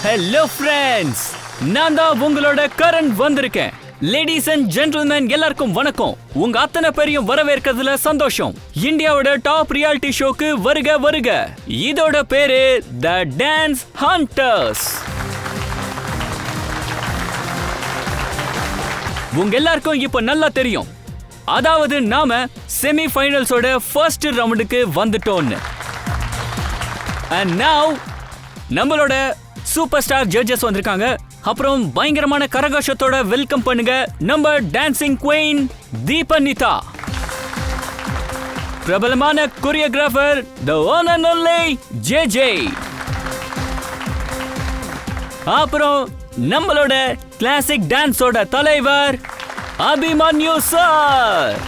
Hello friends, நான் தான் உங்களோட கரண் வந்திருக்கேன். லேடிஸ் அண்ட் ஜென்டில்மேன் எல்லாருக்கும் வணக்கம். உங்க அத்தனை பேரையும் வரவேற்கிறதுல சந்தோஷம். இந்தியாவோட டாப் ரியாலிட்டி ஷோக்கு வருக வருக. இதோட பேரு த டான்ஸ் ஹண்டர்ஸ். உங்க எல்லாருக்கும் இப்ப நல்லா தெரியும், அதாவது நாம செமி ஃபைனல்ஸோட ஃபர்ஸ்ட் ரவுண்டுக்கு வந்துட்டோம்னு. And now நம்மளோட சூப்பர் ஸ்டார் ஜட்ஜஸ் வந்திருக்காங்க. அப்புறம் பயங்கரமான கரகோஷத்தோட வெல்கம் பண்ணுங்க நம்ம டான்சிங் குவீன் தீபனிதா, பிரபலமான choreographer the one and only J. அப்புறம் நம்மளோட கிளாசிக் டான்ஸோட தலைவர் அபிமன்யு சார்.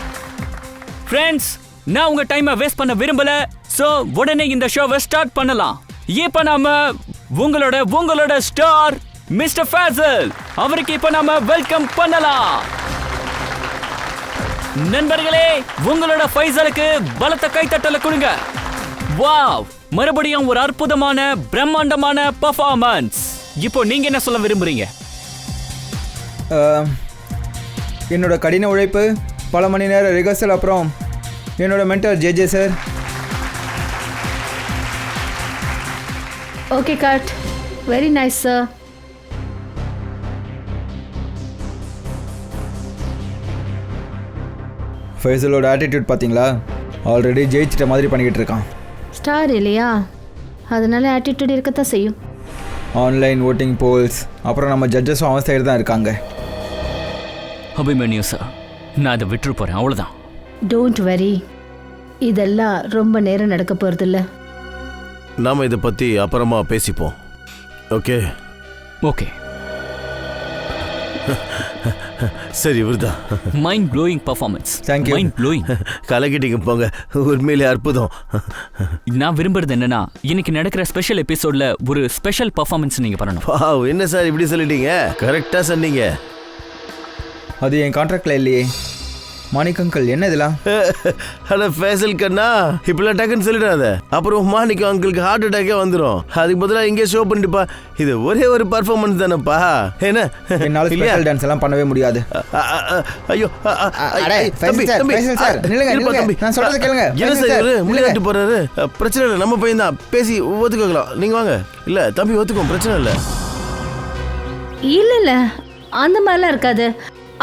ஃப்ரெண்ட்ஸ், நான் உங்க டைமை வேஸ்ட் பண்ண விரும்பல. சோ உடனே இந்த ஷோவை ஸ்டார்ட் பண்ணலாம். இப்ப நாம உங்களோட ஸ்டார் மிஸ்டர் ஃபேசல் அவருக்கு இப்ப நாம வெல்கம் பண்ணலாம். நண்பர்களே, உங்களோட ஃபைசலுக்கு பலத்த கைத்தட்டல கொடுங்க. வாவ், மறுபடியும் ஒரு அற்புதமான பிரம்மாண்டமான பெர்ஃபார்மன்ஸ். இப்போ நீங்க என்ன சொல்ல விரும்புறீங்க? என்னோட கடின உழைப்பு, பல மணி நேரம் ரிஹர்சல், அப்புறம் என்னோட mentor J sir. Okay, cut. Very nice, sir. ஃபைசலோட ஆட்டிடியூட் பார்த்தீங்களா? ஆல்ரெடி ஜெயிச்சிட்ட மாதிரி பண்ணிக்கிட்டு இருக்கான். ஸ்டார் இல்லையா, அதனால ஆட்டிடியூட் இருக்கத்தான் செய்யும். ஆன்லைன் ஓட்டிங் போல்ஸ், அப்புறம் நம்ம ஜட்ஜஸும் அவன் சைடு தான் இருக்காங்க. அபிமன்யு சார், நான் அதை விட்டுரு போறேன், அவ்வளோதான். டோன்ட் வரி, இதெல்லாம் ரொம்ப நேரம் நடக்க போகிறதில்ல. நாம இதை பற்றி அப்புறமா பேசிப்போம். Okay okay. சரி, இவர்தான். Mind blowing performance. Thank you. Mind blowing. கலக்கிட்டீங்க போங்க, உண்மையிலே அற்புதம். நான் விரும்புறது என்னன்னா, இன்னைக்கு நடக்கிற ஸ்பெஷல் எபிசோட்ல ஒரு ஸ்பெஷல் பெர்ஃபார்மன்ஸ் நீங்க பண்ணணும். வாவ், என்ன சார் இப்படி சொல்லிட்டீங்க? கரெக்டாக சொன்னீங்க. அது என் கான்ட்ராக்டில் இல்லையே. மாணிக் அங்கிள், என்ன இதெல்லாம்? அட ஃபேசல் கண்ணா, இப்பெல்லாம் டக்குன்னு சொல்லிடாத, அப்புறம் மாணிக் அங்கிளுக்கு ஹார்ட் அட்டாக்கே வந்துடும். அதுக்கு பதிலாக இங்கே ஷோ பண்ணிட்டுப்பா. இது ஒரே ஒரு பர்ஃபார்மன்ஸ் தானேப்பா. என்ன என்னால் ஸ்பெஷல் டான்ஸ் எல்லாம் பண்ணவே முடியாது. ஐயோ தம்பி, நான் சொல்றது கேளுங்க. என்ன சார் இவரு முன்னாடி போறாரு? பிரச்சனை இல்லை, நம்ம பையன் தான், பேசி ஒத்துக்கலாம். நீங்க வாங்க. இல்ல தம்பி ஒத்துக்கும், பிரச்சனை இல்லை. இல்ல அந்த மாதிரிலாம் இருக்காது.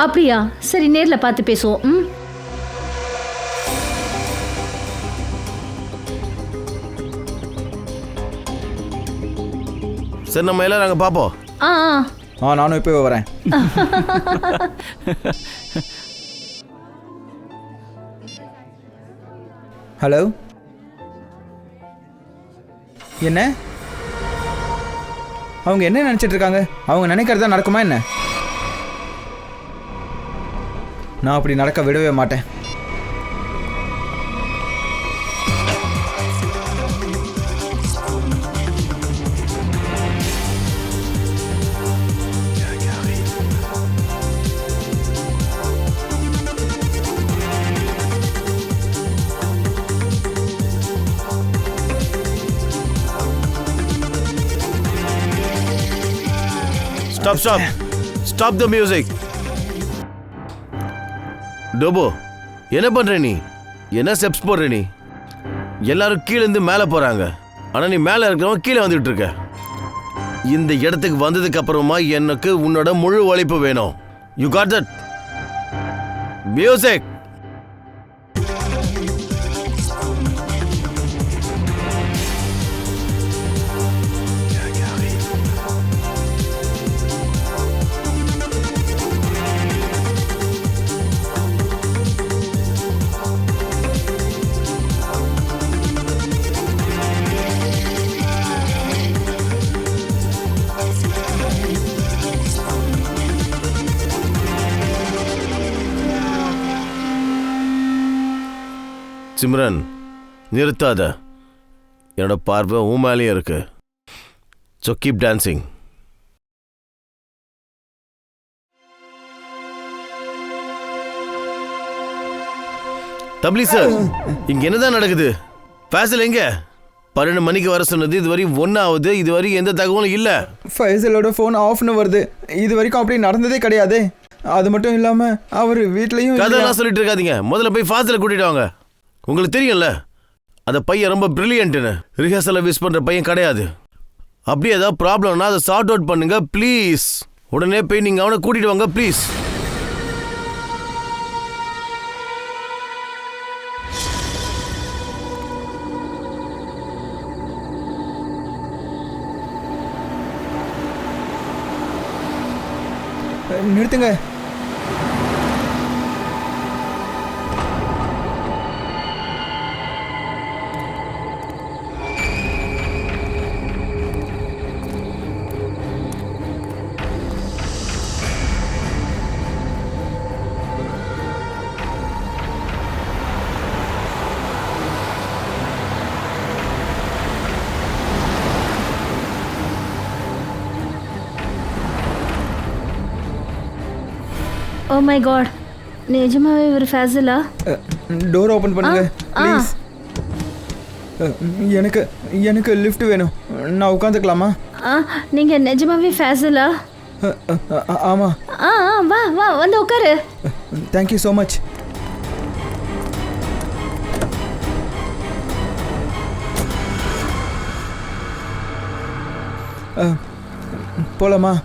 அப்படியா? சரி, நேர்ல பார்த்து பேசுவோம். சரி, நம்ம எல்லாம் நாங்கள் பார்ப்போம். நானும் இப்போ வரேன். ஹலோ, என்ன? அவங்க என்ன நினைச்சிட்டு இருக்காங்க? அவங்க நினைக்கிறதா நடக்குமா என்ன? நான் அப்படி நடக்க விடவே மாட்டேன். Stop the music. டோபோ, என்ன பண்ற நீ? என்ன ஸ்டெப்ஸ் போடுற நீ? எல்லாரும் கீழே இருந்து மேலே போறாங்க, ஆனா நீ மேலே இருக்கிறவன் கீழே வந்துட்டு இருக்க. இந்த இடத்துக்கு வந்ததுக்கு அப்புறமா எனக்கு உன்னோட முழு உழைப்பு வேணும். You got that? Music. Simran, நிறுத்தாத. என்னோட பார்வை உன் மேலேயும் இருக்கு. So keep dancing. Tabli sir, இங்க என்னதான் நடக்குது? ஃபேசல் எங்க? 12 மணிக்கு வர சொன்னது இது வரையும் 1 ஆகுது, இது வரையும் எந்த தகவலும் இல்ல. ஃபைசலோட ஃபோன் ஆஃப்னு வருது. இது வரைக்கும் அப்படி நடந்ததே கிடையாது. அது மட்டும் இல்லாம அவர் வீட்லயும் கதையெல்லாம் சொல்லிட்டு இருக்காதீங்க. முதல்ல போய் ஃபாசிலை கூட்டிட்டு வாங்க. உங்களுக்கு தெரியும்ல அந்த பையன் ரொம்ப பிரில்லியன்ட்னு. ரிஹர்சலை மிஸ் பண்ற பையன் கிடையாது. அப்படியே ஏதாவது ப்ராப்ளம்னா அதை சார்ட் அவுட் பண்ணுங்க ப்ளீஸ். உடனே போய் நீங்க அவனை கூட்டிட்டு வாங்க ப்ளீஸ். நிறுத்துங்க. ஓ மை காட், நிஜமாவே இவர் ஃபேசலா? டோர் ஓபன் பண்ணுங்க ப்ளீஸ். எனக்கு எனக்கு லிஃப்ட் வேணும். நான் உட்காந்துக்கலாமா? நீங்க நிஜமாவே ஃபேசலா? ஆமா. வா வா வந்து உட்காரு. Thank you so much. போலாமா?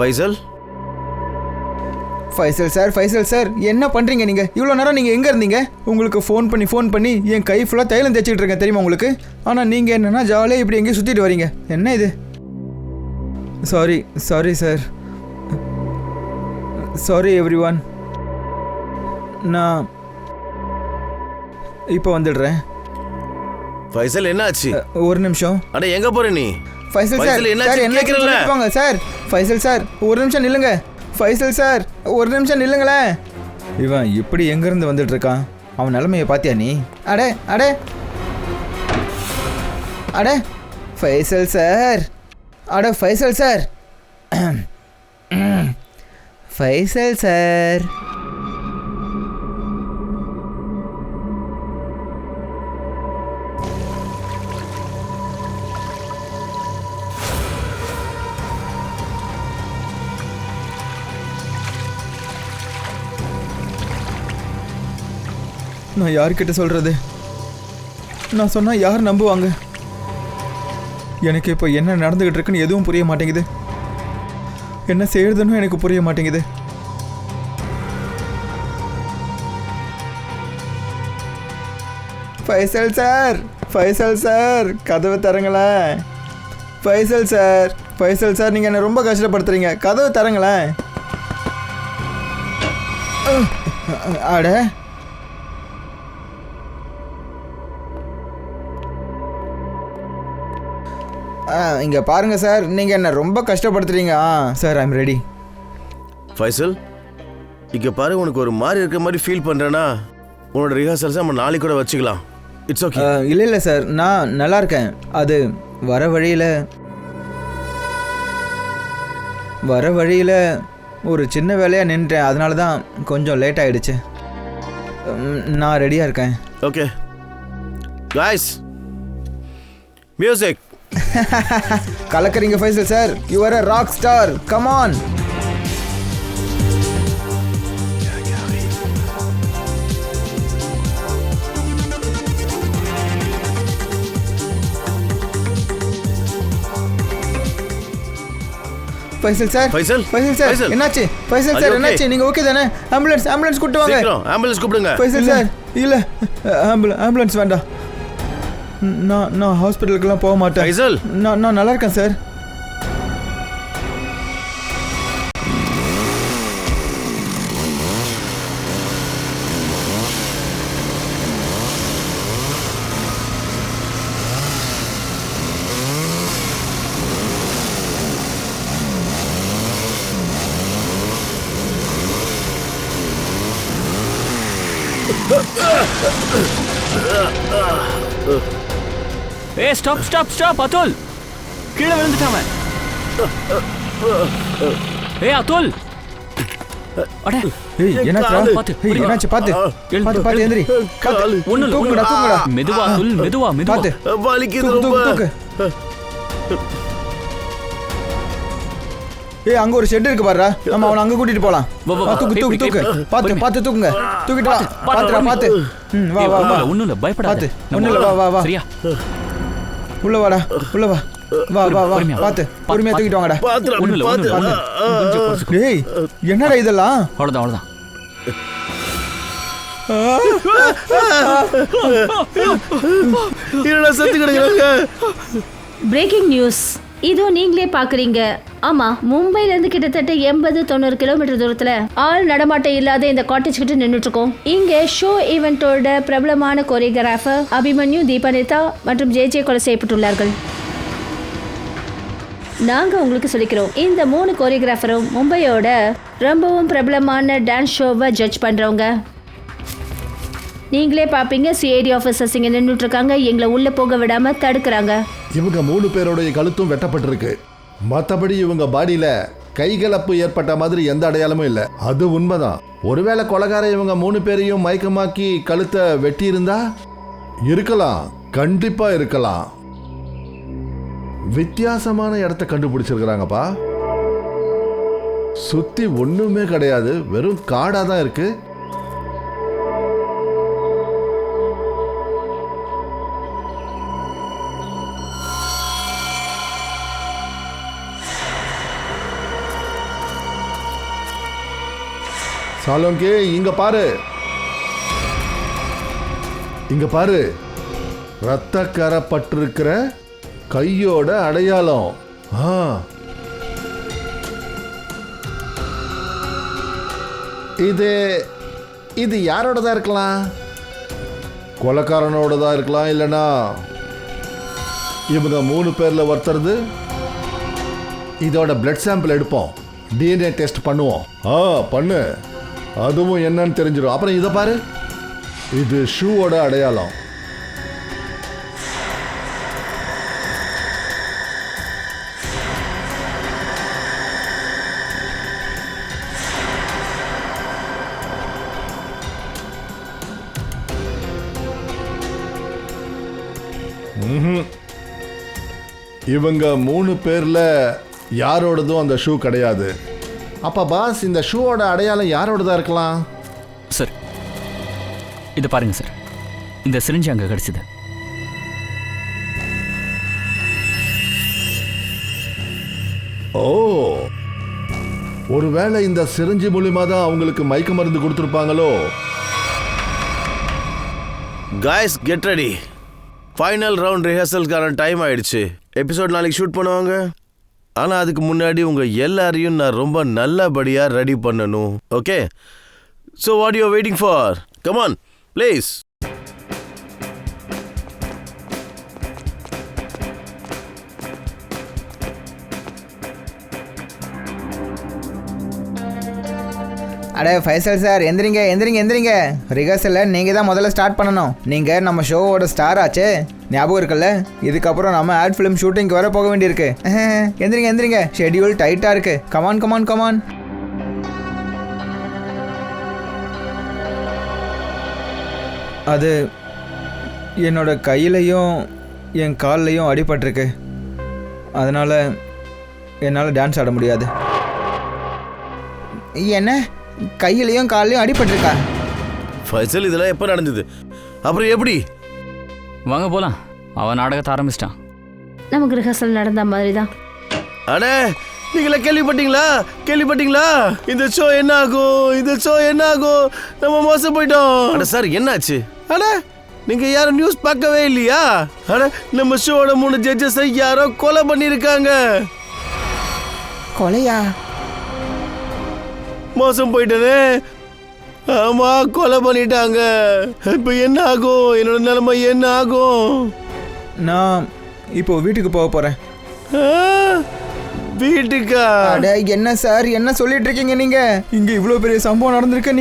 ஃபைசல் ஃபைசல் சார் என்ன பண்ணுறீங்க நீங்கள்? இவ்வளோ நேரம் நீங்கள் எங்கே இருந்தீங்க? உங்களுக்கு ஃபோன் பண்ணி என் கை ஃபுல்லாக தைலம் தேய்ச்சிக்கிட்டு இருக்கேன் தெரியுமா உங்களுக்கு? ஆனால் நீங்கள் என்னென்னா ஜாலியாக இப்படி எங்கேயும் சுற்றிட்டு வரீங்க. என்ன இது? Sorry sir. Sorry every one. நான் இப்போ வந்துடுறேன். ஃபைசல் என்னாச்சு? ஒரு நிமிஷம். அட எங்க போற நீ? ஃபைசல் சார் என்ன கேக்குறீங்க சார்? ஃபைசல் சார் ஒரு நிமிஷம் நில்லுங்க. ஃபைசல் சார் ஒரு நிமிஷம் நில்லுங்களேன். இவன் இப்படி எங்கேருந்து வந்துட்டு இருக்கான்? அவன் நிலைமையை பார்த்தியா நீ? அடே அடே அடே Faisal sir. Faisal sir. Faisal sir. நான் யார்கிட்ட சொல்கிறது? நான் சொன்னால் யார் நம்புவாங்க? எனக்கு இப்போ என்ன நடந்துக்கிட்டு இருக்குன்னு எதுவும் புரிய மாட்டேங்குது. என்ன செய்யறதுன்னு எனக்கு புரிய மாட்டேங்குது. ஃபைசல் சார் கதவை தரங்களேன். ஃபைசல் சார் நீங்கள் என்னை ரொம்ப கஷ்டப்படுத்துறீங்க. கதவை தரங்களேன். அட இங்கே பாருங்க சார், நீங்கள் என்ன ரொம்ப கஷ்டப்படுத்துறீங்க. Sir I'm ready. ஃபைசல் இங்கே பாரு, உனக்கு ஒரு மாதிரி இருக்கிற மாதிரி ஃபீல் பண்ணுறேன்னா உன்னோட ரிஹர்சல்ஸை நம்ம நாளைக்கு கூட வச்சுக்கலாம். It's okay. இல்லை சார், நான் நல்லா இருக்கேன். அது வர வழியில் ஒரு சின்ன வேலையாக நின்றுட்டேன். அதனால தான் கொஞ்சம் லேட் ஆகிடுச்சு. நான் ரெடியாக இருக்கேன். Okay guys, music. கலக்கறீங்க Faisal sir. You are a rock star. Come on. Faisal sir என்னாச்சு? ஃபைசல் சார் என்னாச்சு? நீங்க ஓகே தானே? ஆம்புலன்ஸ் கூப்பிட்டு வாங்க. ஆம்புலன்ஸ் கூப்பிடுங்க. ஃபைசல் சார் இல்ல, ஆம்புலன்ஸ் வேண்டாம். நான் ஹாஸ்பிட்டலுக்குலாம் போக மாட்டேன். ஃபைசல் நான் நல்லா இருக்கேன் சார். ஏய் ஸ்டாப் ஸ்டாப் ஸ்டாப் அதுல், கீழே விழுந்துட்டான். ஏய் அதுல், அடே ஏய் என்னாச்சுடா? பாத்து, ஏய் என்னாச்சு? பாத்து பாத்து பாத்து எந்திரி. ஒண்ணு தூக்குடா தூக்குடா. மெதுவா அதுல், மெதுவா மெதுவா. பாத்து வலிக்குது தூக்கு ரொம்ப. தூக்கு ஏய் அங்க ஒரு ஷெட் இருக்கு பாருடா, நம்ம அவனை அங்க கூட்டிட்டு போலாம். தூக்கு தூக்கு தூக்கு. பாத்து பாத்து தூக்குங்க. தூக்கிட்டு வா. பாத்துடா பாத்து. வா வா வா. ஒண்ணும் இல்ல, பயப்படாத. பாத்து. ஒண்ணும் இல்ல, வா வா வா. சரியா? உள்ள வாடா, உள்ள வா. வா வா வா. பாத்து பொறுமையா தூக்கிட்டு வாங்கடா. பாத்துடா ஒண்ணும் இல்ல, பாத்து. ஒண்ணும் இல்ல. கொஞ்சம் பொறுத்துக்கோ. டேய் என்னடா இதெல்லாம்? அவ்வளவுதான் அவ்வளவுதான். என்னடா செத்து கிடக்குறாங்க? Breaking news. இதோ நீங்களே பாக்குறீங்க. ஆமா, மும்பைல இருந்து கிட்டத்தட்ட 80-90 கிலோமீட்டர் தூரத்துல ஆள் நடமாட்டம் இல்லாத இந்த காட்டேஜ் கிட்ட நின்றுட்டு இருக்கோம். இங்க ஷோ ஈவெண்டோட பிரபலமான கோரியோகிராஃபர் அபிமன்யு, தீபானிதா மற்றும் ஜே கொலை செய்யப்பட்டுள்ளார்கள். நாங்க உங்களுக்கு சொல்லிக்கிறோம், இந்த 3 கோரியோகிராஃபரும் மும்பையோட ரொம்பவும் பிரபலமான டான்ஸ் ஷோவை ஜட்ஜ் பண்றவங்க. நீங்களே பாப்பீங்க, சிஐடி ஆஃபீஸர்ஸ் இங்க நின்றுட்டு இருக்காங்க. எங்களை உள்ள போக விடாம தடுக்கிறாங்க. இவங்க 3 பேருடைய கழுத்தும் வெட்டப்பட்டிருக்கு. மற்றபடி இவங்க பாடியில கைகலப்பு ஏற்பட்ட மாதிரி எந்த அடையாளமும் இல்லை. அது உண்மைதான். ஒருவேளை கொலைகார இவங்க 3 பேரையும் மயக்கமாக்கி கழுத்தை வெட்டி இருந்தா இருக்கலாம், கண்டிப்பா இருக்கலாம். வித்தியாசமான இடத்த கண்டுபிடிச்சிருக்கிறாங்கப்பா. சுத்தி ஒண்ணுமே கிடையாது, வெறும் காடா தான் இருக்கு. சாலோங்கே, இங்க பாரு, இங்க பாரு, ரத்த கரப்பட்டிருக்கிற கையோட அடையாளம். இது யாரோடதா இருக்கலாம்? கொலைக்காரனோடதா இருக்கலாம், இல்லைனா இவங்க 3 பேர்ல ஒருத்தருது. இதோட பிளட் சாம்பிள் எடுப்போம், டிஎன்ஏ டெஸ்ட் பண்ணுவோம். பண்ணு, அதுவும் என்னன்னு தெரிஞ்சிடும். அப்புறம் இதை பாரு, இது ஷூவோட அடையாளம். இவங்க 3 பேர்ல யாரோடதும் அந்த ஷூ கிடையாது. அப்ப பாஸ், இந்த ஷூவோட அடையாளம் யாரோடதா இருக்கலாம்? சார் இது பாருங்க சார், இந்த சிரிஞ்சு அங்க கிடைச்சது. ஓ, ஒருவேளை இந்த சிரிஞ்சு மூலியமா தான் அவங்களுக்கு மயக்க மருந்து கொடுத்துருப்பாங்களோ? Guys, get ready. Final round ரிஹர்சல்கான டைம் ஆயிடுச்சு. எபிசோட் நாளைக்கு ஷூட் பண்ணுவாங்க. ஆனால் அதுக்கு முன்னாடி உங்கள் எல்லாரையும் நான் ரொம்ப நல்லபடியாக ரெடி பண்ணணும். Okay, so what you waiting for? Come on please. அடே ஃபைசல் சார், எந்திரிங்க எந்திரிங்க எந்திரிங்க. ரிஹர்சலில் நீங்கள் தான் முதல்ல ஸ்டார்ட் பண்ணணும். நீங்கள் நம்ம ஷோவோட ஸ்டார் ஆச்சே, ஞாபகம் இருக்குல்ல? இதுக்கப்புறம் நம்ம ஆட் ஃபிலிம் ஷூட்டிங்க்கு வர போக வேண்டியிருக்கு. எந்திரிங்க எந்திரிங்க, ஷெட்யூல் டைட்டாக இருக்கு. Come on come on come on. அது என்னோட கையிலையும் என் கால்லையும் அடிபட்டிருக்கு. அதனால் என்னால் டான்ஸ் ஆட முடியாது. என்ன, கையிலையும் காலையும் அடிபட்டிருக்கா? ஃபைசல், இதெல்லாம் எப்போ நடந்தது? அப்புறம் எப்படி? வாங்க போலாம், அவன் நாடகத்தை ஆரம்பிச்சிட்டான். நமக்கு ரிஹர்சல் நடந்த மாதிரி தான். அண்ணே, நீங்களே கேள்விப்பட்டீங்களா? இந்த ஷோ என்ன ஆகும்? இந்த ஷோ என்ன ஆகும்? நம்ம மோசம் போயிட்டோம். அட சார், என்னாச்சு? அட நீங்க யாரும் நியூஸ் பார்க்கவே இல்லையா? அட நம்ம ஷோட 3 ஜட்ஜஸ் யாரோ கொலை பண்ணிருக்காங்க. கொலையா? மோசம் போயிட்டனே. ஆமா, கொலை பண்ணிட்டாங்க. இப்ப என்ன ஆகும்? என்னோட நிலைமை என்ன ஆகும்? நான் இப்போ வீட்டுக்கு போக போறேன். வீட்டுக்கா? அட என்ன சார் என்ன சொல்லிட்டு இருக்கீங்க நீங்க? இங்க இவ்வளவு பெரிய சம்பவம் நடந்திருக்கு,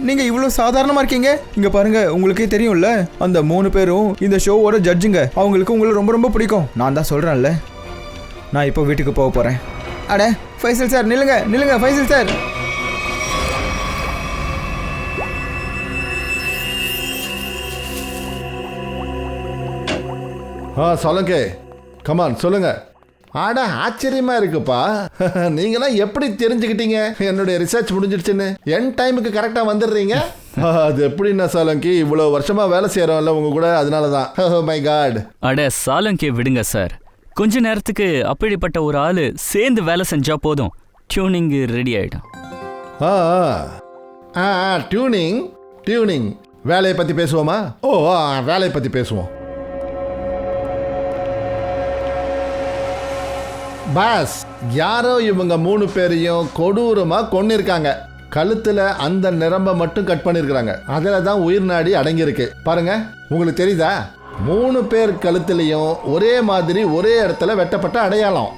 நீங்க இவ்வளவு சாதாரணமா இருக்கீங்க. இங்க பாருங்க, உங்களுக்கே தெரியும்ல, அந்த 3 பேரும் இந்த ஷோவோட ஜட்ஜுங்க. அவங்களுக்கு உங்களை ரொம்ப ரொம்ப பிடிக்கும். நான் தான் சொல்றேன்ல, நான் இப்போ வீட்டுக்கு போக போறேன். அட ஃபைசல் சார், நில்லுங்க ஃபைசல் சார். சொல்லுங்க, கமான் சொல்லுங்க. ஆட ஆச்சரியமா இருக்குப்பா. நீங்களாம் எப்படி தெரிஞ்சுக்கிட்டீங்க என்னுடைய ரிசர்ச் முடிஞ்சிடுச்சுன்னு? என் டைமுக்கு கரெக்டா வந்துடுறீங்க. அது எப்படின்னா சாலங்கி, இவ்வளவு வருஷமா வேலை செய்யறோம்ல உங்க கூட, அதனாலதான். My God. அட சாலங்கி விடுங்க சார். கொஞ்ச நேரத்துக்கு அப்படிப்பட்ட ஒரு ஆளு சேர்ந்து வேலை செஞ்சா போதும், டியூனிங் ரெடி ஆயிடும். டியூனிங் வேலையை பத்தி பேசுவோமா? வேலையை பத்தி பேசுவோம். பாஸ், யாரோ இவங்க 3 பேரையும் கொடூரமா கொன்னிருக்காங்க. கழுத்துல அந்த நிரம்ப மட்டும் கட் பண்ணிருக்காங்க. அதுல தான் உயிர் நாடி அடங்கியிருக்கு. பாருங்க, உங்களுக்கு தெரியுதா? 3 பேர் கழுத்துலையும் ஒரே மாதிரி ஒரே இடத்துல வெட்டப்பட்ட அடையாளம்.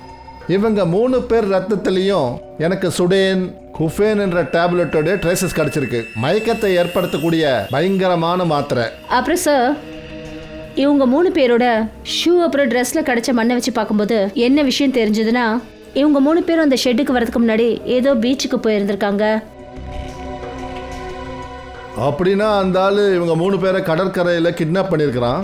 இவங்க 3 பேர் ரத்தத்திலையும் எனக்கு சுடேன் குஃபேன் என்ற டேப்லெட்டோட ட்ரேசஸ் கிடைச்சிருக்கு. மயக்கத்தை ஏற்படுத்தக்கூடிய பயங்கரமான மாத்திரை. அப்புறம் சார், இவங்க 3 பேரோட ஷூ அப்புறம் ட்ரெஸ்ல கிடைச்ச மண்ணை வச்சு பார்க்கும்போது என்ன விஷயம் தெரிஞ்சதுன்னா, இவங்க 3 பேரும் அந்த ஷெட்டுக்கு வரதுக்கு முன்னாடி ஏதோ பீச்சுக்கு போயிருந்திருக்காங்க. அப்படின்னா அந்த ஆளு இவங்க 3 பேரை கடற்கரையில் கிட்னாப் பண்ணியிருக்கிறான்.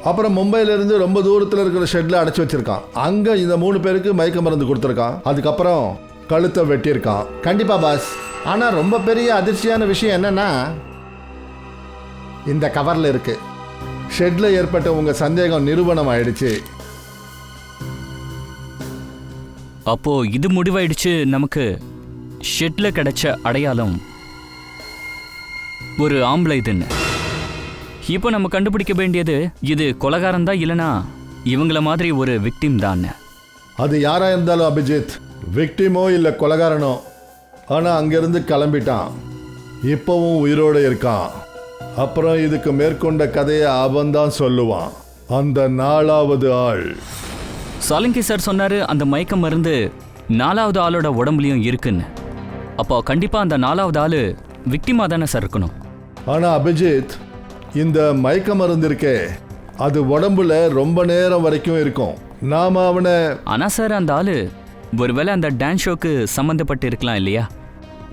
அப்புறம் மும்பையிலேருந்து ரொம்ப தூரத்தில் இருக்கிற ஷெட்டில் அடைச்சி வச்சிருக்கான். அங்கே இந்த 3 பேருக்கு மயக்க மருந்து கொடுத்துருக்கான். அதுக்கப்புறம் கழுத்தை வெட்டியிருக்கான். கண்டிப்பா பாஸ். ஆனால் ரொம்ப பெரிய அதிர்ச்சியான விஷயம் என்னன்னா, இந்த கவரில் இருக்கு. ஷெட்டில் ஏற்பட்ட உங்க சந்தேகம் நிரூபணம் ஆயிடுச்சு. அப்போ இது முடிவாயிடுச்சு. நமக்கு ஷெட்ல கிடைச்ச அடையாளம் ஒரு ஆம்பளை இதுன்னு. இப்போ நம்ம கண்டுபிடிக்க வேண்டியது, இது கொலைகாரன் தான் இல்லனா இவங்கள மாதிரி ஒரு விக்டிம் தான். அது யாரா இருந்தாலும் அபிஜித், விக்டிமோ இல்லை கொலைகாரனோ, ஆனால் அங்கிருந்து கிளம்பிட்டான். இப்போவும் உயிரோடு இருக்கான். அப்புறம் இதுக்கு மேற்கொண்ட கதையை அவன்தான் சொல்லுவான். அந்த 4வது ஆள். சாலங்கி சார் சொன்னாரு அந்த மயக்க மருந்து 4வது ஆளோட உடம்புலயும் இருக்குன்னு. அப்போ கண்டிப்பா அந்த 4வது ஆளு விக்டிமா தானே சார் இருக்கணும். ஆனா அபிஜித், இந்த மயக்க மருந்து இருக்கே, அது உடம்புல ரொம்ப நேரம் வரைக்கும் இருக்கும். நாம அவனை... ஆனா சார், அந்த ஆளு ஒருவேளை அந்த டான்ஸ் ஷோக்கு சம்மந்தப்பட்டு இருக்கலாம் இல்லையா?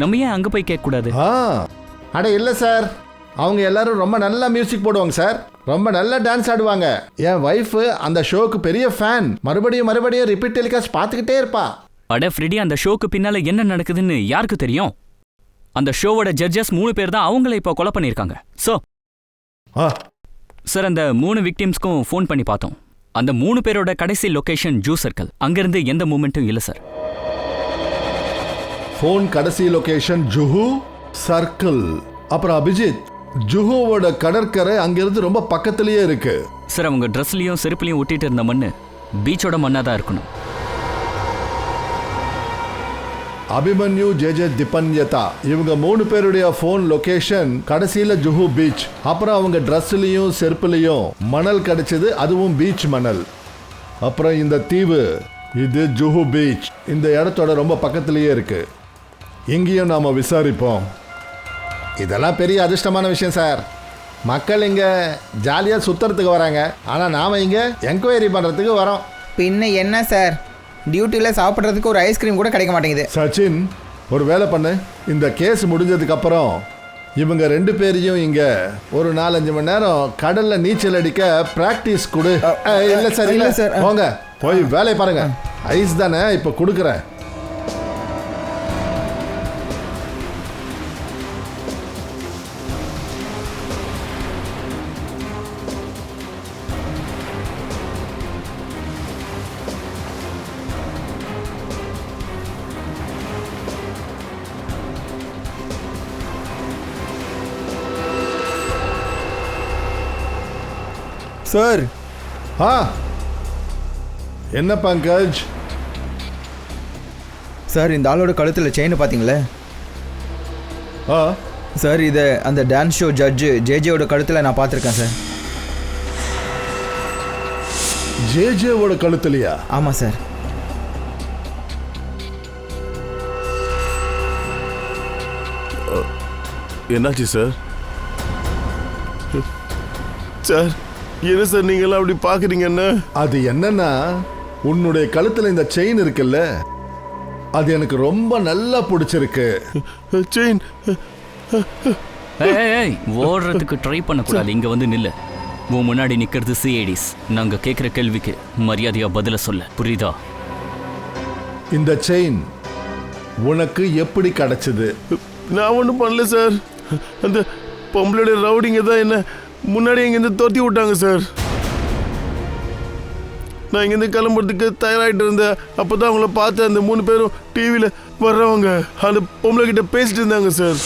நம்ம ஏன் அங்க போய் கேட்க கூடாது? அட இல்லை சார், அவங்க எல்லாரும் ரொம்ப நல்லா மியூசிக் போடுவாங்க சார். ரொம்ப நல்லா டான்ஸ் ஆடுவாங்க. என் வைஃபு அந்த ஷோக்கு பெரிய ஃபேன். மறுபடியும் ரிப்பீட் டெலிகாஸ்ட் பார்த்துக்கிட்டே இருப்பா. அட ஃப்ரெடி, அந்த ஷோக்கு பின்னால என்ன நடக்குதுன்னு யாருக்கு தெரியும்? அந்த ஷோவோட ஜட்ஜஸ் 3 பேர் தான் அவங்கள இப்போ கொலை பண்ணியிருக்காங்க. சார், அந்த 3 விக்டிம்ஸ்க்கும் ஃபோன் பண்ணி பார்த்தோம். அந்த 3 பேரோட கடைசி லொகேஷன் ஜூ சர்க்கிள். அங்கிருந்து எந்த மூமெண்ட்டும் இல்லை சார். ஃபோன் கடைசி லொகேஷன் ஜுஹு சர்க்கிள். அப்புறம் அபிஜித், ஜுஹுவோட கடற்கரை அங்கிருந்து ரொம்ப பக்கத்திலேயே இருக்கு. சார், அவங்க ட்ரெஸ்லயும் செருப்புலையும் ஒட்டிட்டு இருந்த மண்ணு பீச்சோட மண்ணா தான் இருக்கணும். அபிமன்யு ஜேஜே திபன்யதா, இவங்க 3 பேருடைய ஃபோன் லொகேஷன் கடைசியில ஜுஹு பீச். அப்புறம் அவங்க ட்ரெஸ்லயும் செருப்புலையும் மணல் கிடைச்சது, அதுவும் பீச் மணல். அப்புறம் இந்த தீவு, இது ஜுஹு பீச். இந்த இடத்தோட ரொம்ப பக்கத்திலேயே இருக்கு. இங்கேயும் நாம விசாரிப்போம். இதெல்லாம் பெரிய அதிர்ஷ்டமான விஷயம் சார். மக்கள் இங்கே ஜாலியாக சுற்றுறதுக்கு வராங்க, ஆனால் நாம் இங்கே என்கொயரி பண்ணுறதுக்கு வரோம். பின்ன என்ன சார், டியூட்டியில் சாப்பிட்றதுக்கு ஒரு ஐஸ்கிரீம் கூட கிடைக்க மாட்டேங்குது. சச்சின், ஒரு வேலை பண்ணு. இந்த கேஸ் முடிஞ்சதுக்கப்புறம் இவங்க 2 பேரையும் இங்கே ஒரு 4-5 மணி நேரம் கடலில் நீச்சல் அடிக்க ப்ராக்டிஸ் கொடு. இல்லை சார், இல்லை சார், போங்க போய் வேலையை பாருங்க. ஐஸ் தானே இப்போ கொடுக்குறேன். சார். என்ன பங்கஜ்? சார், இந்த ஆளோட கழுத்தில் செயின் பார்த்தீங்களே? சார், இதை அந்த டான்ஸ் ஷோ ஜட்ஜு ஜேஜேவோட கழுத்தில் நான் பார்த்துருக்கேன் சார். ஜேஜேவோட கழுத்துலையா? ஆமாம் சார். என்னாச்சு சார்? சார் என்ன சார் நீங்களாம் அப்படி பார்க்குறீங்க? என்ன அது என்னன்னா, உன்னுடைய கழுத்தில் இந்த செயின் இருக்குல்ல, அது எனக்கு ரொம்ப நல்லா பிடிச்சிருக்கு. செயின்? ஏய் ஓடுறதுக்கு ட்ரை பண்ணக்கூடாது. இங்க வந்து நில்ல. உன் முன்னாடி நிக்கிறது சிஐடிஸ். நாங்க கேட்குற கேள்விக்கு மரியாதையா பதில சொல்ல, புரியுதா? இந்த செயின் உனக்கு எப்படி கிடைச்சது? நான் ஒன்றும் பண்ணல சார். அந்த பொம்பளோட ரவுடிங்க தான் என்ன முன்னாடி இங்கேருந்து துரத்தி விட்டாங்க சார். நான் இங்கேருந்து கிளம்புறதுக்கு தயாராகிட்டு இருந்தேன். அப்போ தான் அவங்கள பார்த்து அந்த 3 பேரும் டிவியில் வர்றவங்க அந்த பொம்பளை கிட்ட பேசிட்டு இருந்தாங்க சார்.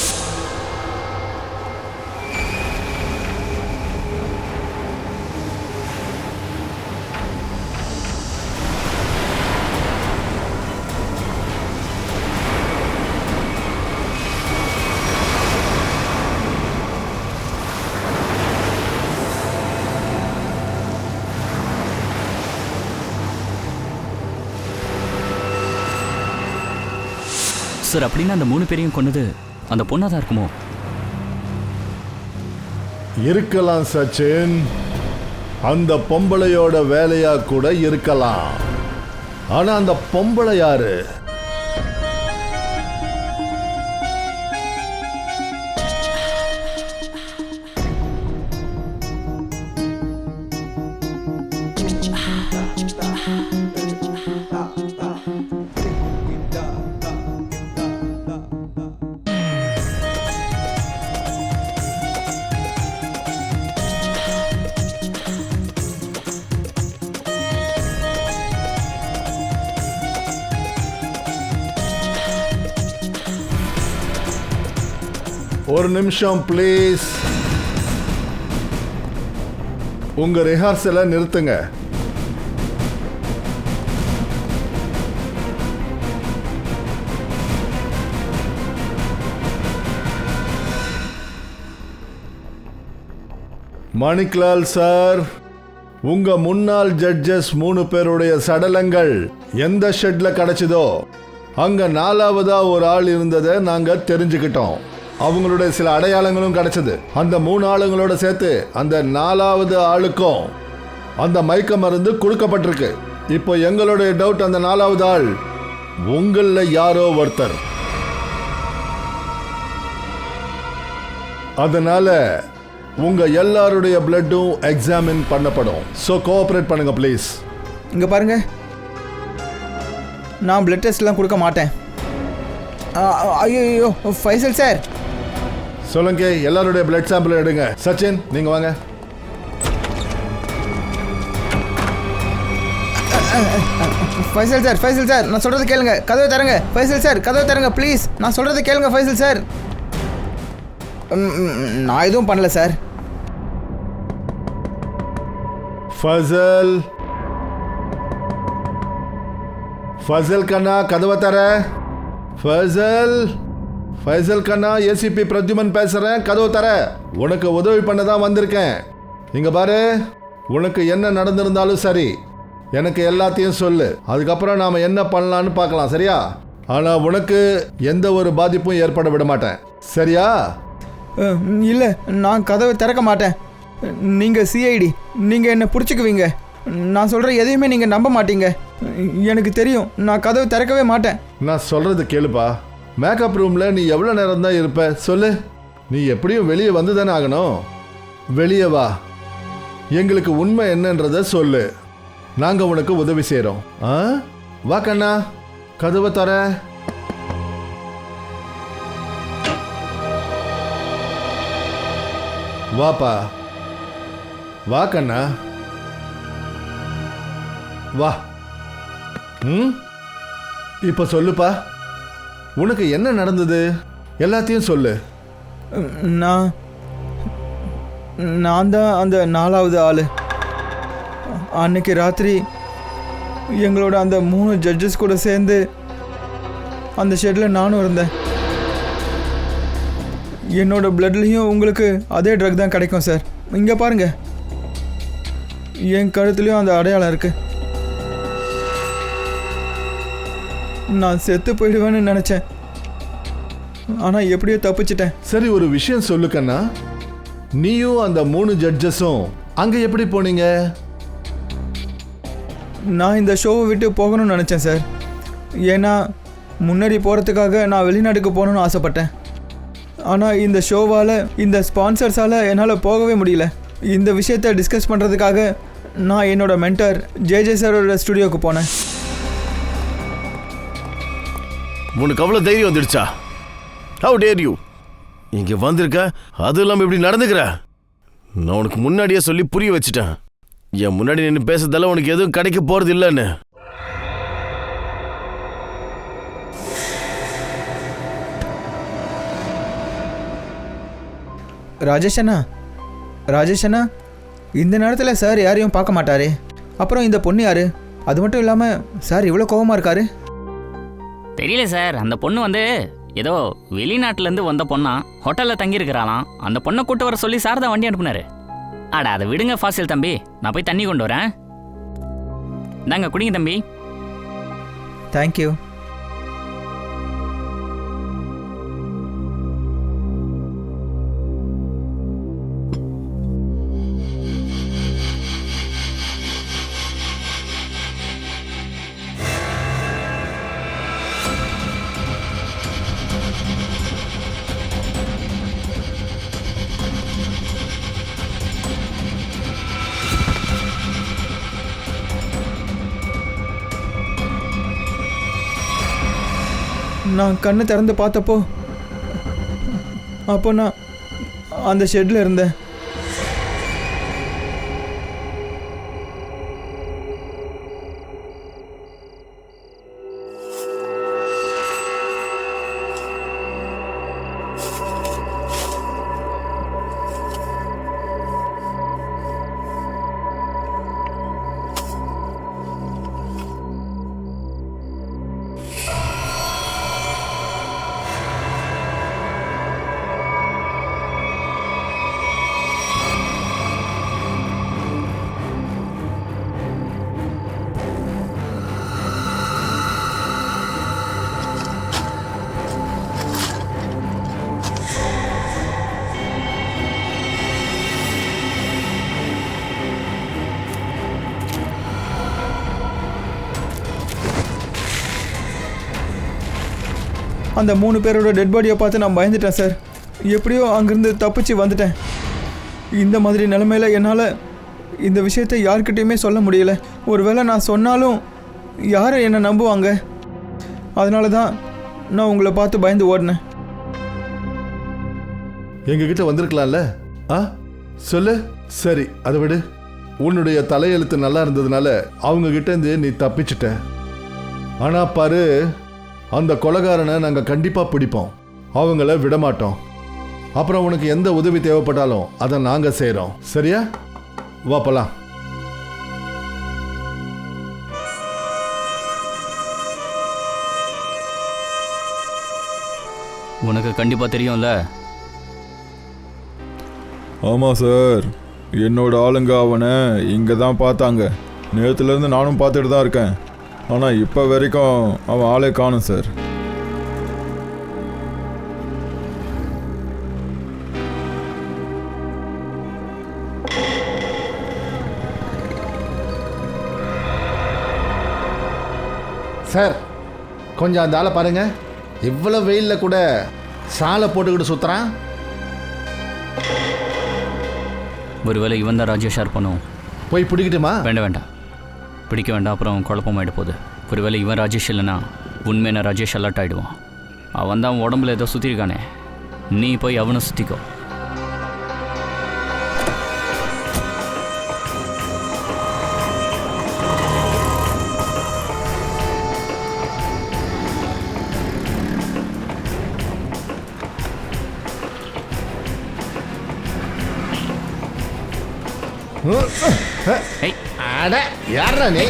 சார் அப்படின்னா அந்த 3 பேரையும் கொன்னது அந்த பொண்ணா தான் இருக்குமோ? இருக்கலாம் சச்சின், அந்த பொம்பளையோட வேலையா கூட இருக்கலாம். ஆனா அந்த பொம்பளை யாரு? ஒரு நிமிஷம் ப்ளீஸ். உங்க ரிஹர்சலை நிறுத்துங்க. மணிக்லால் சார், உங்க முன்னாள் ஜட்ஜஸ் 3 பேருடைய சடலங்கள் எந்த ஷெட்ல கிடைச்சதோ அங்க 4வதா ஒரு ஆள் இருந்ததை நாங்க தெரிஞ்சுக்கிட்டோம். அவங்களுடைய சில அடையாளங்களும் கிடைச்சது. அந்த 3 ஆளுங்களோட சேர்த்து அந்த 4வது ஆளுக்கும் அந்த மயக்க மருந்து கொடுக்கப்பட்டிருக்கு. இப்போ எங்களுடைய டவுட், அந்த 4வது ஆள் உங்கள யாரோ ஒருத்தர். அதனால உங்க எல்லாருடைய பிளட்டும் எக்ஸாமின் பண்ணப்படும். ஸோ கோஆபரேட் பண்ணுங்க ப்ளீஸ். இங்கே பாருங்க, நான் பிளட் டெஸ்ட்லாம் கொடுக்க மாட்டேன். ஐயோ ஃபைசல் சார். சொல்லுங்க, எல்லாருடைய பிளட் சாம்பிள் எடுங்க. சச்சின் நீங்க வாங்க. ஃபைசல் சார் நான் சொல்றது கேளுங்க. கதவை தரங்க ஃபைசல் சார், கதவை தரங்க ப்ளீஸ். நான் சொல்றது கேளுங்க ஃபைசல் சார். நான் எதுவும் பண்ணல சார். ஃபசல் கண்ணா, கதவை தர. ஃபைசல் கண்ணா, ஏசிபி பிரத்யுமன் பேசுறேன், கதவு தர. உனக்கு உதவி பண்ண தான் வந்திருக்கேன். இங்க பாரு, உனக்கு என்ன நடந்திருந்தாலும் சரி, எனக்கு எல்லாத்தையும் சொல்லு. அதுக்கப்புறம் நாம என்ன பண்ணலான்னு பார்க்கலாம், சரியா? ஆனா உனக்கு எந்த ஒரு பாதிப்பும் ஏற்பட விட மாட்டேன், சரியா? இல்லை, நான் கதவை திறக்க மாட்டேன். நீங்கள் சிஐடி, நீங்கள் என்னை பிடிச்சிக்குவீங்க. நான் சொல்கிற எதையுமே நீங்கள் நம்ப மாட்டீங்க. எனக்கு தெரியும், நான் கதவை திறக்கவே மாட்டேன். நான் சொல்றது கேளுப்பா. மேக்கப் ரூம்ல நீ எவ்வளோ நேரம் தான் இருப்ப சொல்லு? நீ எப்படியும் வெளியே வந்து தானே ஆகணும். வெளியே வா, எங்களுக்கு உண்மை என்னன்றத சொல்லு. நாங்கள் உனக்கு உதவி செய்கிறோம். வா கண்ணா, கதவை தர. வாப்பா, வா கண்ணா, வா. இப்போ சொல்லுப்பா, உனக்கு என்ன நடந்தது? எல்லாத்தையும் சொல்லு. நான் தான் அந்த 4வது ஆள். அன்னைக்கு ராத்திரி எங்களோட அந்த 3 ஜட்ஜஸ் கூட சேர்ந்து அந்த ஷெட்டில் நானும் இருந்தேன். என்னோட பிளட்லேயும் உங்களுக்கு அதே ட்ரக் தான் கிடைக்கும் சார். இங்கே பாருங்க, என் கழுத்துலேயும் அந்த அடையாளம் இருக்குது. நான் செத்து போயிடுவேன்னு நினச்சேன். ஆனால் எப்படியோ தப்பிச்சிட்டேன். சரி, ஒரு விஷயம் சொல்லு கண்ணா. நீயும் அந்த 3 ஜட்ஜஸும் அங்க எப்படி போனீங்க? நான் இந்த ஷோவை விட்டு போகணும்னு நினச்சேன் சார். ஏன்னா முன்னாடி போகிறதுக்காக நான் வெளிநாட்டுக்கு போகணுன்னு ஆசைப்பட்டேன். ஆனால் இந்த ஷோவால், இந்த ஸ்பான்சர்ஸால் என்னால் போகவே முடியல. இந்த விஷயத்தை டிஸ்கஸ் பண்ணுறதுக்காக நான் என்னோட மென்டர் ஜே சாரோட ஸ்டுடியோவுக்கு போனேன். உனக்கு அவ்வளோ தைரியம் வந்துடுச்சா? ஹவு டேர் யூ இங்கே வந்திருக்க, அதுவும் இல்லாமல் இப்படி நடந்துக்கிற? நான் உனக்கு முன்னாடியே சொல்லி புரிய வச்சுட்டேன். என் முன்னாடி நின்று பேசுறதால உனக்கு எதுவும் கிடைக்க போகிறது இல்லைன்னு. ராஜேஷ் அண்ணா, இந்த நேரத்தில் சார் யாரையும் பார்க்க மாட்டாரே. அப்புறம் இந்த பொண்ணு யாரு? அது மட்டும் இல்லாமல் சார் இவ்வளோ கோவமாக இருக்காரு. தெரியல சார், அந்த பொண்ணு ஏதோ வெளிநாட்டிலேருந்து வந்த பொண்ணா ஹோட்டலில் தங்கியிருக்கிறாளாம். அந்த பொண்ணை கூட்டு வர சொல்லி சார் தான் வண்டி அனுப்புனாரு. ஆடா அதை விடுங்க ஃபாசில் தம்பி, நான் போய் தண்ணி கொண்டு வரேன். இந்தாங்க குடிங்க தம்பி. தேங்க்யூ. நான் கண்ணை திறந்து பார்த்தப்போ நான் அந்த ஷெட்டில் இருந்தேன். அந்த 3 பேரோட டெட் பாடியை பார்த்து நான் பயந்துட்டேன் சார். எப்படியோ அங்கேருந்து தப்பிச்சு வந்துட்டேன். இந்த மாதிரி நிலைமையில என்னால் இந்த விஷயத்தை யார்கிட்டையுமே சொல்ல முடியல. ஒருவேளை நான் சொன்னாலும் யாரை என்னை நம்புவாங்க? அதனால தான் நான் உங்களை பார்த்து பயந்து ஓடினேன். எங்ககிட்ட வந்திருக்கலாம்ல? சொல்லு. சரி, அதை விடு. உன்னுடைய தலையெழுத்து நல்லா இருந்ததுனால அவங்க கிட்ட இருந்து நீ தப்பிச்சிட்ட. ஆனா பாரு, அந்த கொலைகாரனை நாங்கள் கண்டிப்பாக பிடிப்போம். அவங்கள விடமாட்டோம். அப்புறம் உனக்கு எந்த உதவி தேவைப்பட்டாலும் அதை நாங்கள் செய்கிறோம். சரியா? வா போலாம். உனக்கு கண்டிப்பாக தெரியும்ல? ஆமாம் சார், என்னோட ஆளுங்க அவனை இங்கே தான் பார்த்தாங்க. நேற்றுலேருந்து நானும் பார்த்துட்டு தான் இருக்கேன். ஆனால் இப்போ வரைக்கும் அவன் ஆளே காணும் சார். சார், கொஞ்சம் அந்த ஆளை பாருங்க. இவ்வளோ வெயிலில் கூட சாலை போட்டுக்கிட்டு சுற்றுறான். ஒருவேளை இவன் தான் ராஜேஷ் ஷார் பண்ணும். போய் பிடிக்கட்டுமா? வேண்டாம், பிடிக்க வேண்டாம். அப்புறம் குழப்பமாயிட போகுது. ஒருவேளை இவன் ராஜேஷ் இல்லைன்னா உண்மையான ராஜேஷ் அலர்ட் ஆகிடுவான். அவன் தான் உடம்புல ஏதோ சுற்றிருக்கானே. நீ போய் அவனை சுற்றிக்கோ. அட யாரா நீ?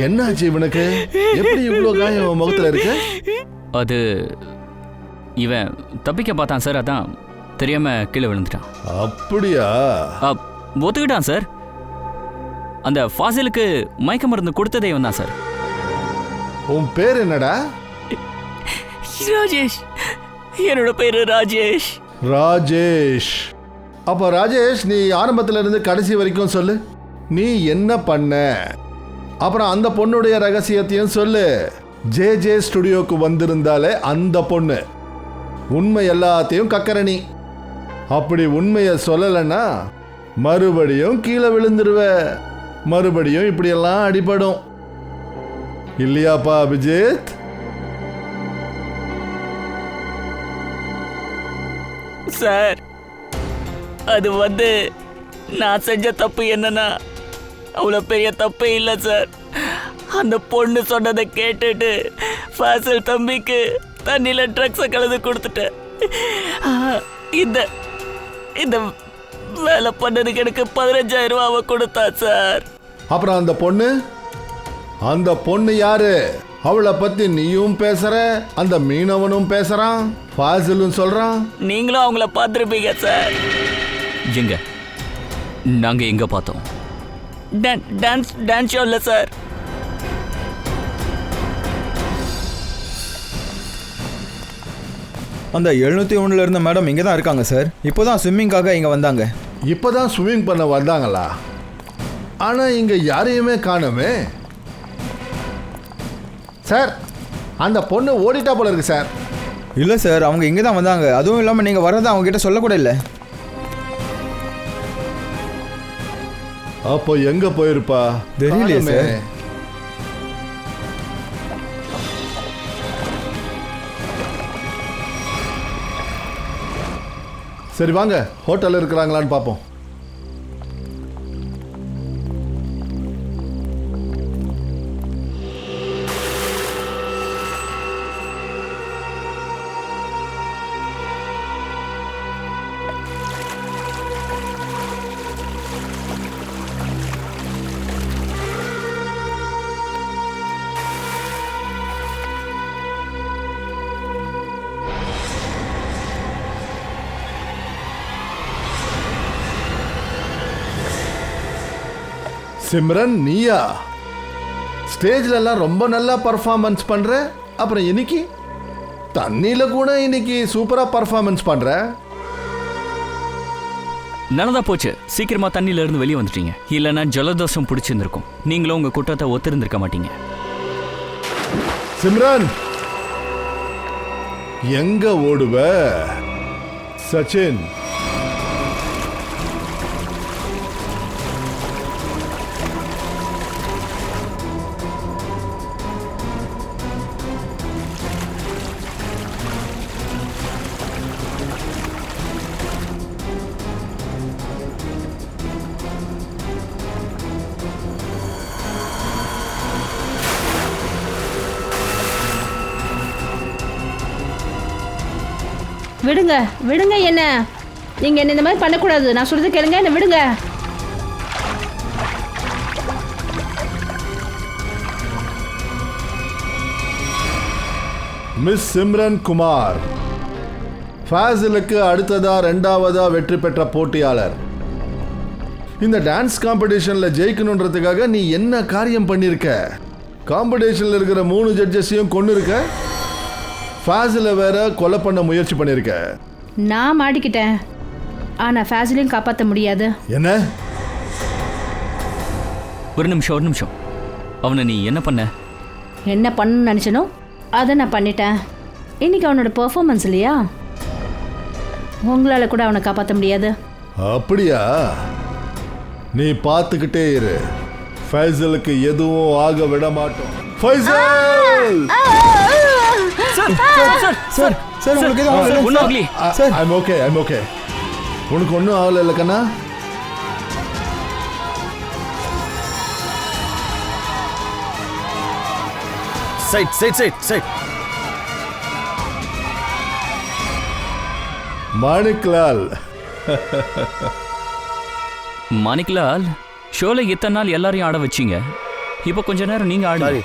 என்னாச்சு இவனுக்கு? எப்படி இவ்வளோ காயம் முகத்துல இருக்கு? அது இவன் தப்பிக்க பார்த்தான் சார், அதான் தெரியாம கீழே விழுந்துட்டான். அப்படியா? ஒத்துக்கிட்டான் சார். அந்த ஃபாசிலுக்கு மயக்க மருந்து கொடுத்ததே இவன் தான் சார். உன் பேர் என்னடா? ராஜேஷ். என்னோட பேரு ராஜேஷ். ராஜேஷ். அப்ப ராஜேஷ், நீ ஆரம்பத்துல இருந்து கடைசி வரைக்கும் சொல்லு. நீ என்ன பண்ண? அப்புறம் அந்த பொண்ணுடைய ரகசியத்தையும் சொல்லு. ஜே ஸ்டுடியோக்கு வந்திருந்தாலே அந்த பொண்ணு உண்மை எல்லாத்தையும் கக்கரணி. அப்படி உண்மையை சொல்லலைன்னா மறுபடியும் கீழே விழுந்துருவ. மறுபடியும் இப்படியெல்லாம் அடிபடும். இல்லையாப்பா அபிஜித்? சார், அது நான் செஞ்ச தப்பு என்னன்னா அவ்வளோ பெரிய தப்பே இல்லை சார். அந்த பொண்ணு சொன்னதை கேட்டுட்டு ஃபாசில் தம்பிக்கு தண்ணியில ட்ரக்ஸை கலந்து கொடுத்துட்டேன். இந்த இந்த வேலை பண்ணதுக்கு எனக்கு 15,000 ரூபா அவ கொடுத்தா சார். அப்புறம் அந்த பொண்ணு யாரு? அவளை பத்தி நீயும் பேசுற, அந்த மீனவனும் பேசுறான், ஃபாசிலும் சொல்றான். நீங்களும் அவங்கள பார்த்துருப்பீங்க சார். எங்க நாங்க எங்க பார்த்தோம்? டான்ஸ் ஷோல சார். அந்த 701 இருந்த மேடம் இங்கே தான் இருக்காங்க சார். இப்போதான் ஸ்விம்மிங்காக இங்கே வந்தாங்க. இப்போதான் ஸ்விம்மிங் பண்ண வந்தாங்களா? ஆனால் இங்கே யாரையுமே காணுமே சார். அந்த பொண்ணு ஓடிட்டா போல இருக்கு சார். இல்லை சார், அவங்க இங்கே தான் வந்தாங்க. அதுவும் இல்லாமல் நீங்கள் வர்றதை அவங்க கிட்ட சொல்லக்கூட இல்லை. அப்போ எங்க போயிருப்பா? தெரியலையே சார். சரி வாங்க, ஹோட்டல் இருக்கிறாங்களான்னு பார்ப்போம். சிம்ரன், நீயா? ஸ்டேஜ்ல எல்லாம் ரொம்ப நல்லா பர்ஃபார்மன்ஸ் பண்ற. அப்புறம் இன்னைக்கு தண்ணியில கூட இன்னைக்கு சூப்பரா பர்ஃபார்மன்ஸ் பண்ற. நல்லதா போச்சு, சீக்கிரமா தண்ணியில இருந்து வெளியே வந்துட்டீங்க. இல்லைன்னா ஜலதோஷம் பிடிச்சிருந்திருக்கும். நீங்களும் உங்க கூட்டத்தை ஒத்திருந்திருக்க மாட்டீங்க. சிம்ரன், எங்க ஓடுவ? சச்சின், விடுங்க விடுங்க. என்ன நீங்க என்ன இந்த மாதிரி பண்ணக்கூடாது. நான் சொல்றது கேளுங்க. என்ன விடுங்க. மிஸ் சிம்ரன் குமார், ஃபாசிலுக்கு அடுத்ததா 2ஆவதா வெற்றி பெற்ற போட்டியாளர். இந்த டான்ஸ் காம்படிஷன்ல ஜெயிக்கணுன்றதுக்காக நீ என்ன காரியம் பண்ணிருக்க? காம்படிஷன்ல இருக்கிற 3 ஜட்ஜஸையும் கொண்டு இருக்க. ஃபாசிலை வேற கொலை பண்ண முயற்சி பண்ணிருக்க. நான் மாட்டிக்கிட்டேன், ஆனா ஃபாசிலையும் காப்பாற்ற முடியாது. என்ன? ஒரு நிமிஷம். அவனை நீ என்ன பண்ண? என்ன பண்ணணும்னு நினைச்சனோ அதை நான் பண்ணிட்டேன். இன்னைக்கு அவனோட பெர்ஃபார்மன்ஸ் இல்லையா, உங்களால கூட அவனை காப்பாற்ற முடியாது. அப்படியா? நீ பார்த்துக்கிட்டே இரு. ஃபைசலுக்கு எதுவும் ஆக விட மாட்டோம். ஃபைசல்! சார் உங்களுக்கு எதுவும் ஆகலையே? Sir, I'm okay. உனக்கு ஒன்றும் ஆகலை இல்லை கண்ணா? Side side side side. Maniklal, Maniklal, ஷோல இத்தனை நாள் எல்லாரையும் ஆட வச்சீங்க. இப்போ கொஞ்ச நேரம் நீங்க ஆடுங்க. சாரி.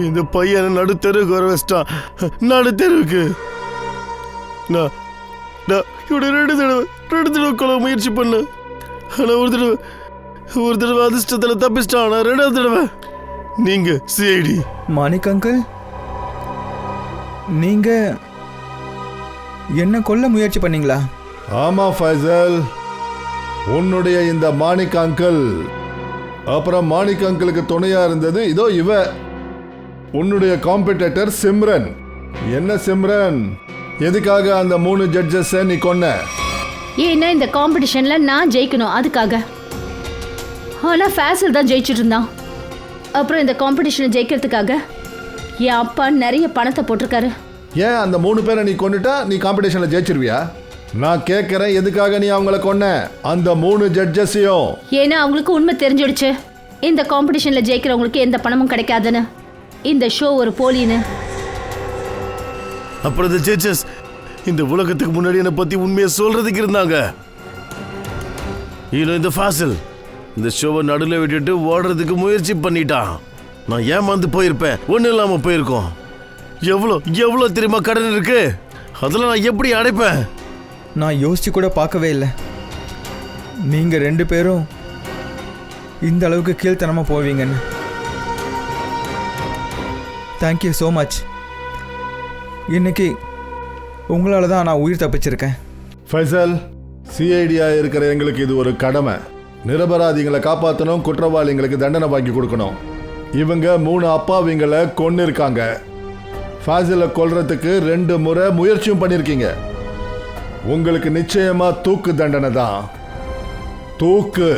இந்த பையனை நடுத்தெருவுக்கு வர வச்சிட்டான். நடுத்தெருவுக்கு நான் இவட ரெண்டு தடவை கொலை முயற்சி பண்ண. ஆனால் ஒரு தடவை அதிர்ஷ்டத்தில் தப்பிச்சிட்டான். ஆனால் ரெண்டாவது தடவை நீங்க சிஐடி. மாணிக் அங்கிள், நீங்க என்ன கொல்ல முயற்சி பண்ணீங்களா? ஆமா ஃபைசல், உன்னுடைய இந்த மாணிக் அங்கிள். அப்புறம் மாணிக் அங்கிளுக்கு துணையா இருந்தது இதோ இவ, உன்னுடைய காம்படிட்டர் சிம்ரன். என்ன சிம்ரன், எதுக்காக அந்த 3 ஜட்ஜஸ் நீ கொன்ன? ஏன்னா இந்த காம்படிஷன்ல நான் ஜெயிக்கணும் அதுக்காக. ஆனா ஃபேசல் தான் ஜெயிச்சுட்டு இருந்தான். அப்புறம் இந்த காம்படிஷனை ஜெயிக்கிறதுக்காக என் அப்பா நிறைய பணத்தை போட்டிருக்காரு. ஏன் அந்த 3 பேரை நீ கொண்டுட்டா நீ காம்படிஷன்ல ஜெயிச்சிருவியா? நான் கேட்கறேன், எதுக்காக நீ அவங்கள கொன்ன, அந்த 3 ஜட்ஜஸையும்? ஏன்னா அவங்களுக்கு உண்மை தெரிஞ்சிடுச்சு, இந்த காம்படிஷன்ல ஜெயிக்கிறவங்களுக்கு எந்த பணமும் கிடைக்காதுன்னு, இந்த ஷோ ஒரு போலின்னு. அப்புறம் இந்த ஜட்ஜஸ் இந்த உலகத்துக்கு முன்னாடி என்னை பத்தி உண்மையை சொல்றதுக்கு இருந்தாங்க. இந்த ஃபாசில் இந்த ஷோவை நடுவில் விட்டுட்டு ஓடுறதுக்கு முயற்சி பண்ணிட்டான். நான் ஏமாந்து போயிருப்பேன், ஒன்றும் இல்லாமல் போயிருக்கோம். எவ்வளோ எவ்வளோ தெரியுமா கடன் இருக்கு, அதெல்லாம் நான் எப்படி அடைப்பேன்? நான் யோசிச்சு கூட பார்க்கவே இல்லை நீங்க 2 பேரும் இந்த அளவுக்கு கீழ்த்தனமா போவீங்கன்னு. Thank you so much. இன்னைக்கு உங்களால தான் நான் உயிர் தப்பிச்சிருக்கேன். ஃபைசல், சிஐடியா இருக்கிற எங்களுக்கு இது ஒரு கடமை. நிரபராதிகளை காப்பாற்றணும், குற்றவாளிகளுக்கு தண்டனை வாங்கி கொடுக்கணும். இவங்க 3 அப்பாவிங்களை கொன்னு இருக்காங்க. ஃபாசிலை கொல்றதுக்கு 2 முறை முயற்சியும் பண்ணியிருக்கீங்க. உங்களுக்கு நிச்சயமா தூக்கு தண்டனை தான். தூக்கு.